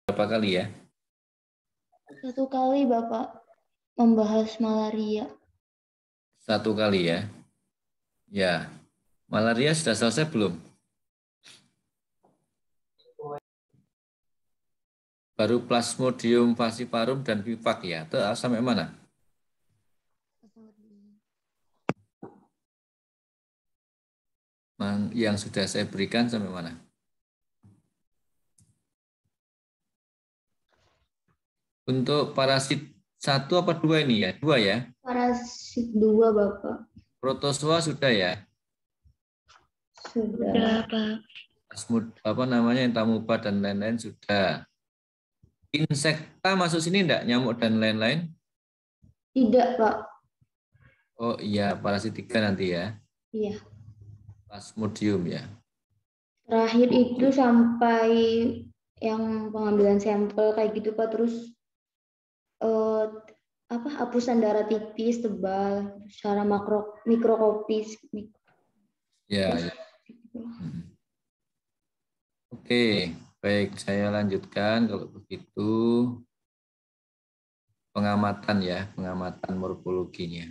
berapa kali ya? 1 kali Bapak membahas malaria. 1 kali ya. Ya, malaria sudah selesai belum? Baru Plasmodium falciparum dan bivak ya. Itu sampai mana? Yang sudah saya berikan sampai mana? Untuk parasit 1 apa 2 ini ya? 2 ya? Parasit 2 Bapak. Protozoa sudah ya? Sudah Pak. Apa namanya, entamuba dan lain-lain sudah. Insekta masuk sini enggak? Nyamuk dan lain-lain? Tidak Pak. Oh iya, parasit 3 nanti ya. Iya. Plasmodium ya. Terakhir itu sampai yang pengambilan sampel kayak gitu Pak, terus hapusan darah tipis tebal secara mikroskopis. Ya, ya. Oke, baik, saya lanjutkan kalau begitu pengamatan ya, pengamatan morfologinya.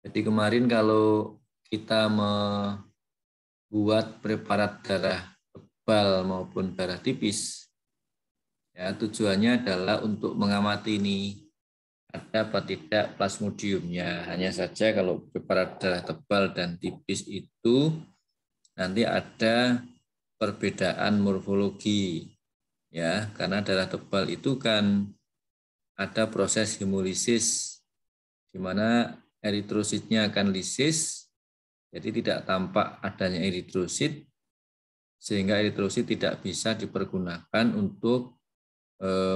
Jadi kemarin kalau kita membuat preparat darah tebal maupun darah tipis, ya tujuannya adalah untuk mengamati ini ada apa tidak plasmodiumnya. Hanya saja kalau preparat darah tebal dan tipis itu nanti ada perbedaan morfologi, ya karena darah tebal itu kan ada proses hemolisis di mana eritrositnya akan lisis, jadi tidak tampak adanya eritrosit, sehingga eritrosit tidak bisa dipergunakan untuk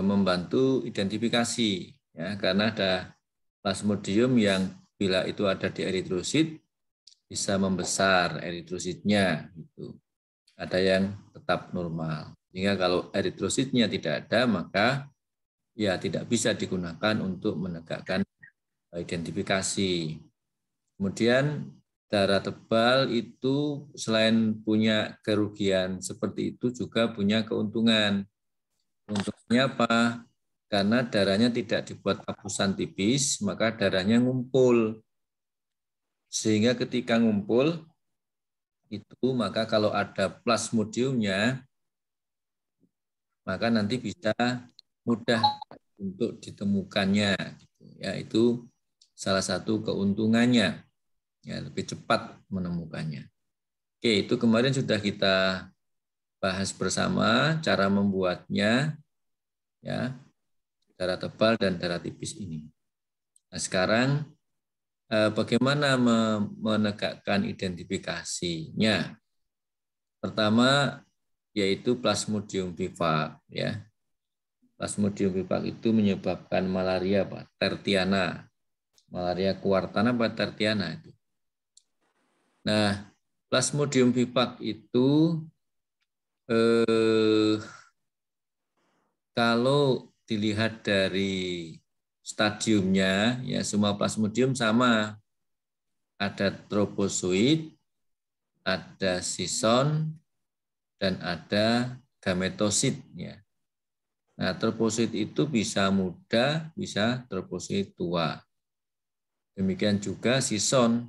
membantu identifikasi, ya karena ada plasmodium yang bila itu ada di eritrosit bisa membesar eritrositnya, gitu. Ada yang tetap normal. Sehingga kalau eritrositnya tidak ada, maka ya tidak bisa digunakan untuk menegakkan identifikasi. Kemudian darah tebal itu selain punya kerugian seperti itu juga punya keuntungan. Untungnya apa? Karena darahnya tidak dibuat hapusan tipis, maka darahnya ngumpul. Sehingga ketika ngumpul, itu maka kalau ada plasmodiumnya, maka nanti bisa mudah untuk ditemukannya. Ya, itu salah satu keuntungannya, ya lebih cepat menemukannya. Oke, itu kemarin sudah kita bahas bersama cara membuatnya, ya darah tebal dan darah tipis ini. Nah, sekarang bagaimana menegakkan identifikasinya? Pertama yaitu Plasmodium vivax, ya. Plasmodium vivax itu menyebabkan malaria, Pak, tertiana. Malaria kuartana apa tertiana itu. Nah, Plasmodium vivax itu kalau dilihat dari stadiumnya, ya semua Plasmodium sama. Ada tropozoid, ada sison, dan ada gametosit. Ya. Nah, tropozoid itu bisa muda, bisa tropozoid tua. Demikian juga sison,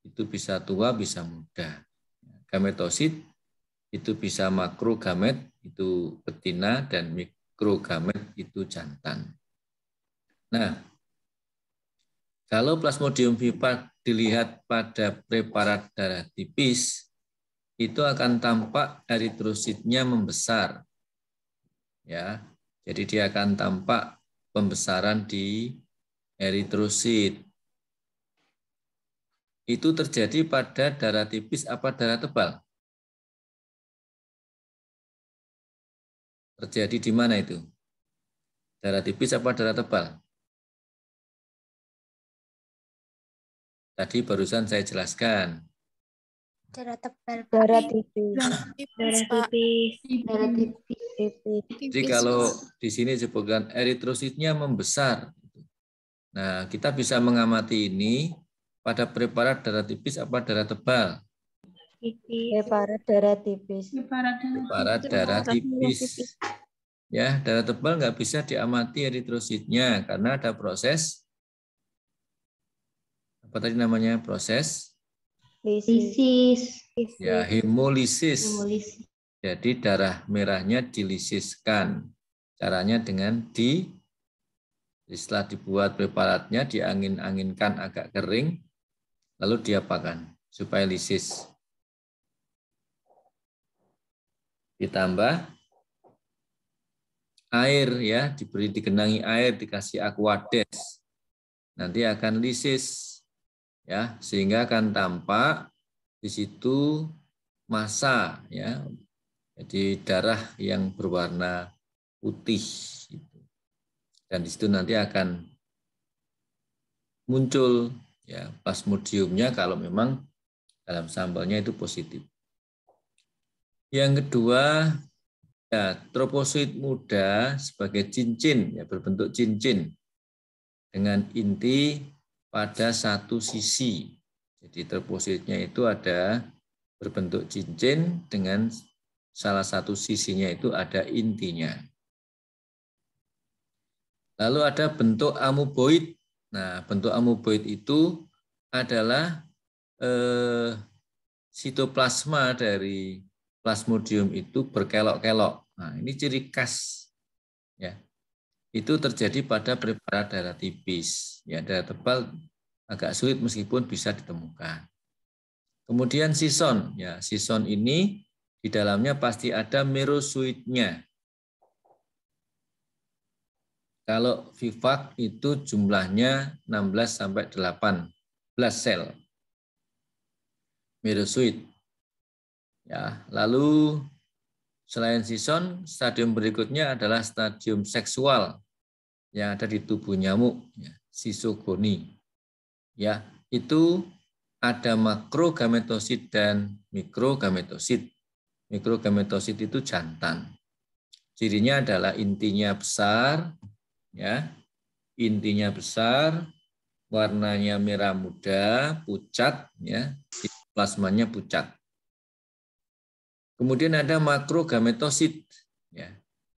itu bisa tua, bisa muda. Gametosit itu bisa makrogamet, itu betina, dan mikrogamet, itu jantan. Nah, kalau Plasmodium vivax dilihat pada preparat darah tipis, itu akan tampak eritrositnya membesar. Ya, jadi dia akan tampak pembesaran di eritrosit. Itu terjadi pada darah tipis apa darah tebal? Terjadi di mana itu? Darah tipis apa darah tebal? Tadi barusan saya jelaskan. Darah tebal, Pak. Darah tipis. Darah tipis. Darah tipis. Jadi kalau di sini disebutkan eritrositnya membesar. Nah, kita bisa mengamati ini pada preparat darah tipis apa darah tebal. Preparat darah tipis. Preparat darah tipis. Ya, darah tebal nggak bisa diamati eritrositnya karena ada proses apa tadi namanya, proses Lisis. ya hemolisis. Hemolisis. Jadi darah merahnya dilisiskan. Caranya dengan setelah dibuat preparatnya diangin-anginkan agak kering, lalu diapakan supaya lisis. Ditambah air ya, dikenangi air, dikasih aquades. Nanti akan lisis ya, sehingga akan tampak di situ massa ya. Jadi darah yang berwarna putih. Dan di situ nanti akan muncul ya plasmodiumnya kalau memang dalam sampelnya itu positif. Yang kedua, ya, troposit muda sebagai cincin, ya, berbentuk cincin dengan inti pada satu sisi. Jadi tropositnya itu ada berbentuk cincin dengan salah satu sisinya itu ada intinya. Lalu ada bentuk amoeboid. Nah, bentuk amoeboid itu adalah sitoplasma dari plasmodium itu berkelok-kelok. Nah, ini ciri khas. Ya, itu terjadi pada preparat darah tipis. Ya, darah tebal agak sulit meskipun bisa ditemukan. Kemudian sison. Ya, sison ini di dalamnya pasti ada merozoitnya. Kalau vivac itu jumlahnya 16 sampai 18 sel merozoit. Ya, lalu selain sison, stadium berikutnya adalah stadium seksual yang ada di tubuh nyamuk, ya, sisogoni. Ya, itu ada makrogametosit dan mikrogametosit. Mikrogametosit itu jantan. Cirinya adalah intinya besar, ya, intinya besar, warnanya merah muda, pucat, ya, plasmanya pucat. Kemudian ada makrogametosit, ya,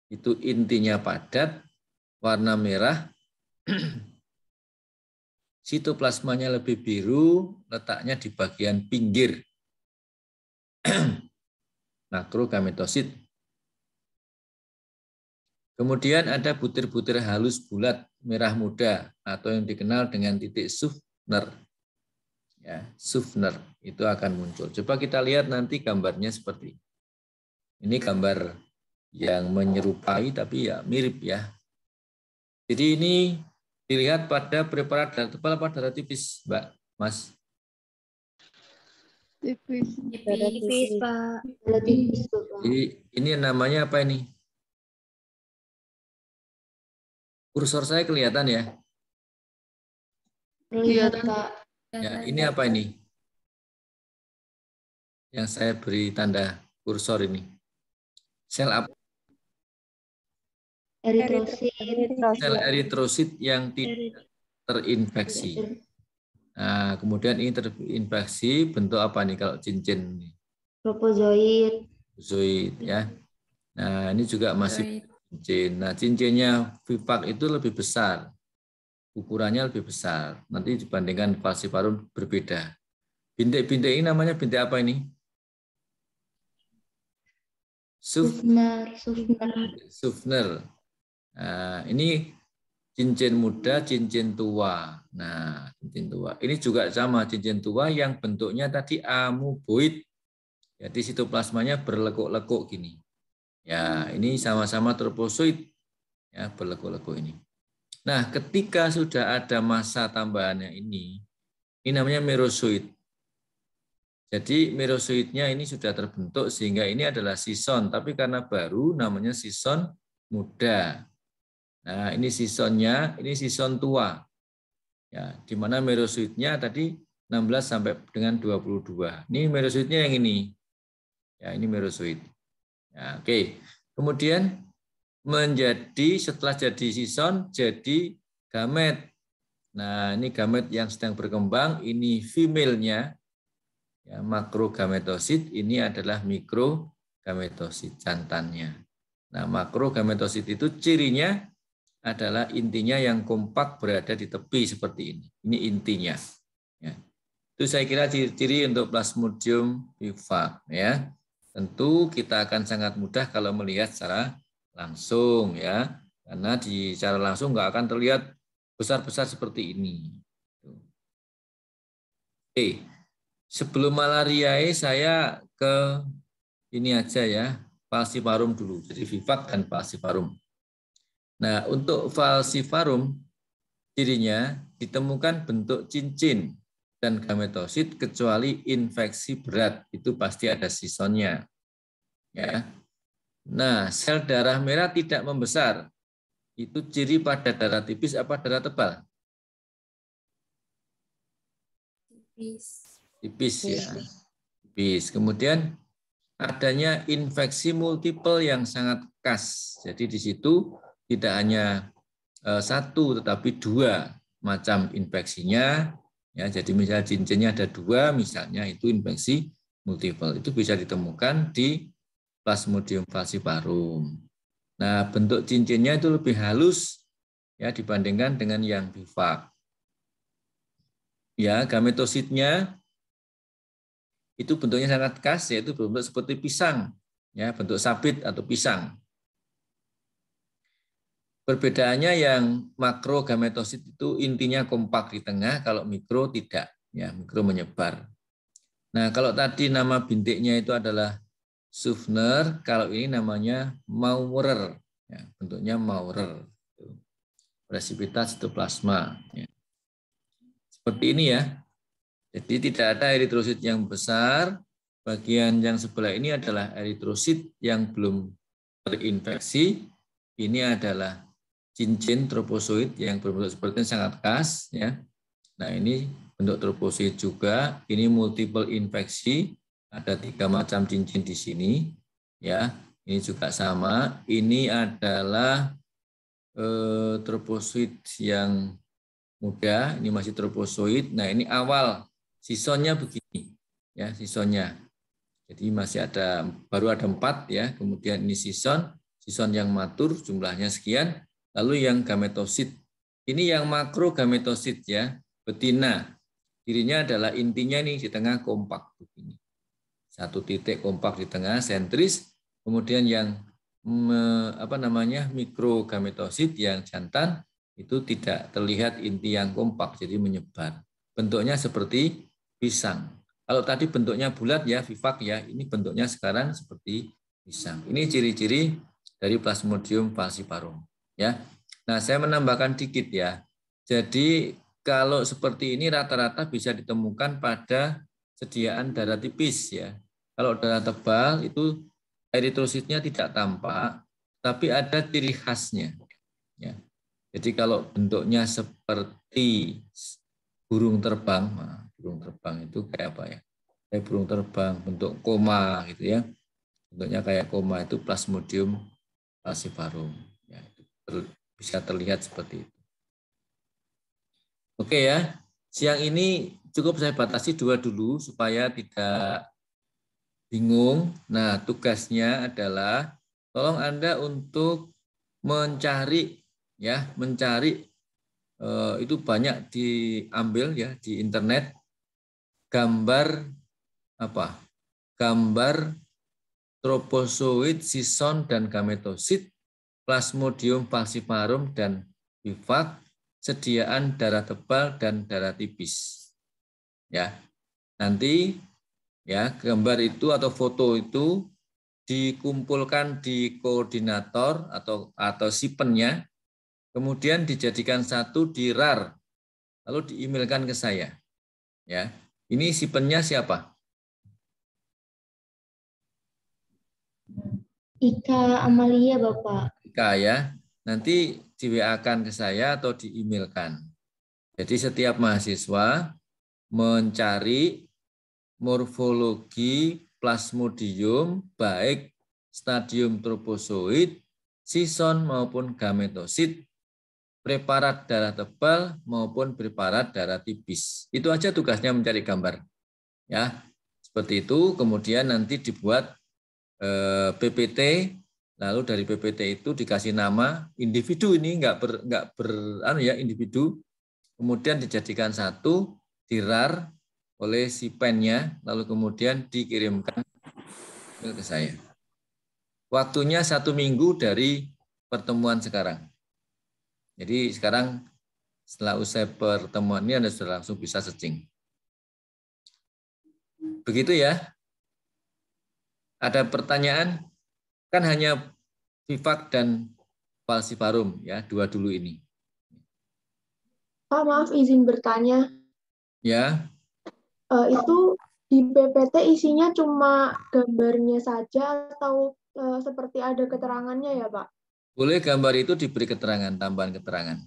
itu intinya padat, warna merah, sitoplasmanya lebih biru, letaknya di bagian pinggir. Makrogametosit. Kemudian ada butir-butir halus bulat merah muda atau yang dikenal dengan titik Suffner. Ya, Suffner itu akan muncul. Coba kita lihat nanti gambarnya seperti ini. Ini gambar yang menyerupai tapi ya mirip ya. Jadi ini dilihat pada preparat darah tebal apa darah tipis, Mbak, Mas? Tipis, Pak. Darah tipis, Pak. Jadi ini namanya apa ini? Kursor saya kelihatan ya? Lihat, Pak. Ya, ini apa ini? Yang saya beri tanda kursor ini. Sel apa? Eritrosit. Sel eritrosit yang tidak terinfeksi. Nah, kemudian ini terinfeksi bentuk apa nih kalau cincin ini? Tropozoid. Zoid ya. Nah, ini juga masih cincin. Nah, cincinnya vivac itu lebih besar. Ukurannya lebih besar. Nanti dibandingkan falciparum berbeda. Bintik-bintik ini namanya bintik apa ini? Suffner. Nah, ini cincin muda, cincin tua. Nah, cincin tua. Ini juga sama, cincin tua yang bentuknya tadi amoeboid. Jadi sitoplasmanya berlekuk-lekuk gini. Ya, ini sama-sama tropozoid. Ya, berlekuk-lekuk ini. Nah, ketika sudah ada massa tambahannya ini namanya merozoid. Jadi merozoidnya ini sudah terbentuk sehingga ini adalah sison, tapi karena baru namanya sison muda. Nah, ini sisonnya, ini sison tua. Ya, di mana merozoidnya tadi 16 sampai dengan 22. Ini merozoidnya yang ini. Ya, ini merozoid. Ya, oke. Kemudian menjadi setelah jadi sison jadi gamet. Nah, ini gamet yang sedang berkembang, ini female-nya. Ya, makrogametosit ini adalah mikrogametosit jantannya. Nah, makrogametosit itu cirinya adalah intinya yang kompak berada di tepi seperti ini. Ini intinya. Ya. Itu saya kira ciri-ciri untuk Plasmodium vivax. Ya. Tentu kita akan sangat mudah kalau melihat secara langsung, ya, karena secara langsung nggak akan terlihat besar-besar seperti ini. Oke, sebelum malariae saya ke ini aja ya, falciparum dulu. Jadi vivax dan falciparum. Nah, untuk falciparum cirinya ditemukan bentuk cincin dan gametosit kecuali infeksi berat, itu pasti ada sisonnya. Ya. Nah, sel darah merah tidak membesar. Itu ciri pada darah tipis apa darah tebal? Tipis. Tipis ya. Tipis. Kemudian adanya infeksi multiple yang sangat khas. Jadi di situ tidak hanya satu tetapi dua macam infeksinya. Ya, jadi misalnya cincinnya ada dua, misalnya itu infeksi multiple. Itu bisa ditemukan di Plasmodium falciparum. Nah, bentuk cincinnya itu lebih halus ya dibandingkan dengan yang vivax. Ya, gametositnya itu bentuknya sangat khas, yaitu berbentuk seperti pisang, ya, bentuk sabit atau pisang. Perbedaannya yang makro gametosit itu intinya kompak di tengah, kalau mikro tidak, ya, mikro menyebar. Nah, kalau tadi nama bintiknya itu adalah Suffner, kalau ini namanya Maurer, ya, bentuknya Maurer. Presipitas cytoplasma. Ya. Seperti ini ya. Jadi tidak ada eritrosit yang besar. Bagian yang sebelah ini adalah eritrosit yang belum terinfeksi. Ini adalah cincin tropozoid yang berbentuk seperti ini sangat khas. Ya. Nah ini bentuk tropozoid juga. Ini multiple infeksi. Ada 3 macam cincin di sini. Ya, ini juga sama. Ini adalah tropozoid yang muda, ini masih tropozoid. Nah, ini awal sisonnya begini, ya, sisonnya. Jadi masih ada, baru ada 4 ya. Kemudian ini sison yang matur jumlahnya sekian. Lalu yang gametosit. Ini yang makro gametosit ya, betina. Cirinya adalah intinya nih di tengah kompak begini. 1 titik kompak di tengah sentris. Kemudian yang mikrogametosit yang jantan itu tidak terlihat inti yang kompak, jadi menyebar. Bentuknya seperti pisang. Kalau tadi bentuknya bulat ya, vivax ya, ini bentuknya sekarang seperti pisang. Ini ciri-ciri dari Plasmodium falciparum. Ya. Nah, saya menambahkan dikit ya. Jadi kalau seperti ini rata-rata bisa ditemukan pada sediaan darah tipis ya. Kalau darah tebal itu eritrositnya tidak tampak, tapi ada ciri khasnya. Ya. Jadi kalau bentuknya seperti burung terbang, nah, burung terbang itu kayak apa ya? Kayak burung terbang, bentuk koma gitu ya. Bentuknya kayak koma itu Plasmodium falciparum. Ya, itu bisa terlihat seperti itu. Oke ya, siang ini cukup saya batasi 2 dulu supaya tidak bingung. Nah, tugasnya adalah tolong Anda untuk mencari itu banyak diambil ya di internet gambar tropozoid, sison dan gametosit, Plasmodium falciparum dan vivax, sediaan darah tebal dan darah tipis. Ya. Nanti ya, gambar itu atau foto itu dikumpulkan di koordinator atau sipennya, kemudian dijadikan satu di RAR, lalu diemailkan ke saya. Ya, ini sipennya siapa? Ika Amalia, Bapak. Ika ya. Nanti di WA-kan ke saya atau di-emailkan. Jadi setiap mahasiswa mencari morfologi Plasmodium baik stadium tropozoid, sison maupun gametosit, preparat darah tebal maupun preparat darah tipis. Itu aja tugasnya mencari gambar. Ya. Seperti itu, kemudian nanti dibuat PPT, lalu dari PPT itu dikasih nama individu, ini nggak ber individu, kemudian dijadikan satu, dirar oleh si pennya, lalu kemudian dikirimkan ke saya. Waktunya 1 minggu dari pertemuan sekarang. Jadi sekarang setelah usai pertemuan ini Anda sudah langsung bisa searching. Begitu ya. Ada pertanyaan? Kan hanya Vivak dan Falciparum ya, dua dulu ini. Pak, maaf izin bertanya. Ya. Itu di PPT isinya cuma gambarnya saja atau seperti ada keterangannya ya, Pak? Boleh gambar itu diberi keterangan, tambahan keterangan.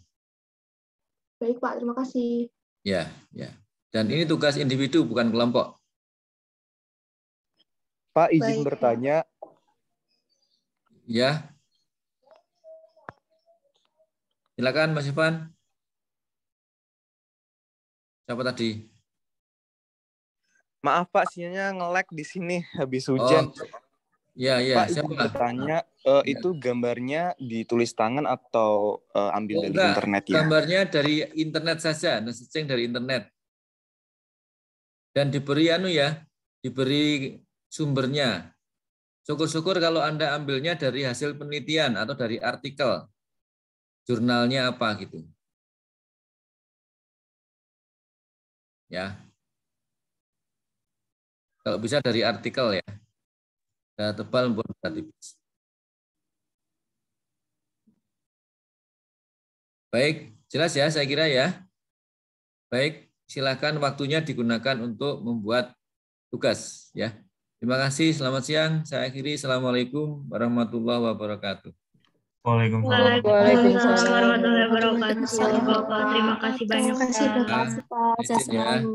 Baik, Pak. Terima kasih. Ya, ya. Dan ini tugas individu bukan kelompok. Pak, izin Baik. bertanya. Ya. Silakan Mas Ivan. Siapa tadi? Maaf Pak, sinyalnya nge-lag di sini habis hujan. Ya, ya. Pak, izin bertanya, itu gambarnya ditulis tangan atau ambil dari internet ya? Gambarnya dari internet saja, searching dari internet. Dan diberi diberi sumbernya. Syukur-syukur kalau Anda ambilnya dari hasil penelitian atau dari artikel. Jurnalnya apa gitu. Ya. Kalau bisa dari artikel ya. Data tebal maupun data tipis. Baik, jelas ya saya kira ya. Baik, silakan waktunya digunakan untuk membuat tugas ya. Terima kasih, selamat siang. Saya akhiri. Assalamualaikum warahmatullahi wabarakatuh. Waalaikumsalam warahmatullahi wabarakatuh. Terima kasih banyak. Terima kasih Bapak. Izin ya.